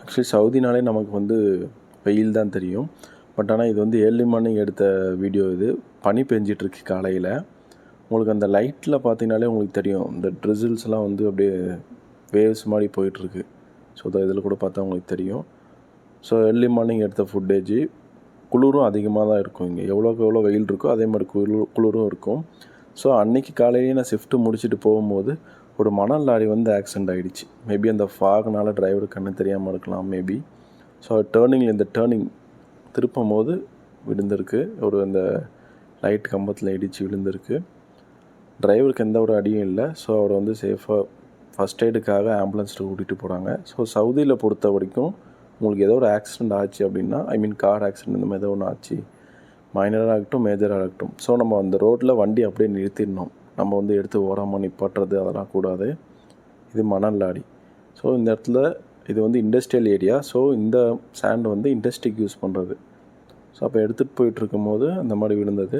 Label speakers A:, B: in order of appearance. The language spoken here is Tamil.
A: ஆக்சுவலி சவுதினாலே நமக்கு வந்து வெயில் தான் தெரியும். பட் ஆனால் இது வந்து ஏர்லி மார்னிங் எடுத்த வீடியோ இது. பனி பெஞ்சிட்ருக்கு காலையில். உங்களுக்கு அந்த லைட்டில் பார்த்தீங்கனாலே உங்களுக்கு தெரியும். இந்த ட்ரிசில்ஸ்லாம் வந்து அப்படியே வேவ்ஸ் மாதிரி போயிட்டுருக்கு. ஸோ இதில் கூட பார்த்தா உங்களுக்கு தெரியும். ஸோ ஏர்லி மார்னிங் எடுத்த ஃபுட்டேஜ். குளிரும் அதிகமாக தான் இருக்கும் இங்கே. எவ்வளோக்கு எவ்வளோ வெயில் இருக்கோ அதே மாதிரி குளிரும் இருக்கும். ஸோ அன்றைக்கி காலையிலேயே நான் ஷிஃப்ட்டு முடிச்சுட்டு போகும்போது ஒரு மணல் லாரி வந்து ஆக்சிடெண்ட் ஆகிடுச்சு. மேபி அந்த ஃபாக்னால் டிரைவர் கண்ணு தெரியாமல் இருக்கலாம் மேபி. ஸோ இந்த டேர்னிங் திருப்பும் போது விழுந்திருக்கு. அந்த லைட் கம்பத்தில் இடித்து விழுந்திருக்கு. டிரைவருக்கு எந்த ஒரு அடியும் இல்லை. ஸோ அவர் வந்து சேஃபாக ஃபஸ்ட் எய்டுக்காக ஆம்புலன்ஸில் கூட்டிகிட்டு போகிறாங்க. ஸோ சவுதியில் பொறுத்த வரைக்கும் உங்களுக்கு ஏதோ ஒரு ஆக்சிடெண்ட் ஆச்சு அப்படின்னா, கார் ஆக்சிடெண்ட் இந்த மாதிரி ஏதோ ஒன்று ஆச்சு, மைனராக இருக்கட்டும் மேஜராக இருக்கட்டும், ஸோ நம்ம அந்த ரோட்டில் வண்டி அப்படியே நிறுத்திடணும். நம்ம வந்து எடுத்து ஓரமாக நிப்பாட்டுறது அதெல்லாம் கூடாது. இது மணல் லாரி. ஸோ இந்த இடத்துல இது வந்து இண்டஸ்ட்ரியல் ஏரியா. ஸோ இந்த சாண்ட் வந்து இண்டஸ்ட்ரிக்கு யூஸ் பண்ணுறது. ஸோ அப்போ எடுத்துகிட்டு போயிட்டுருக்கும் போது அந்த மாதிரி விழுந்தது.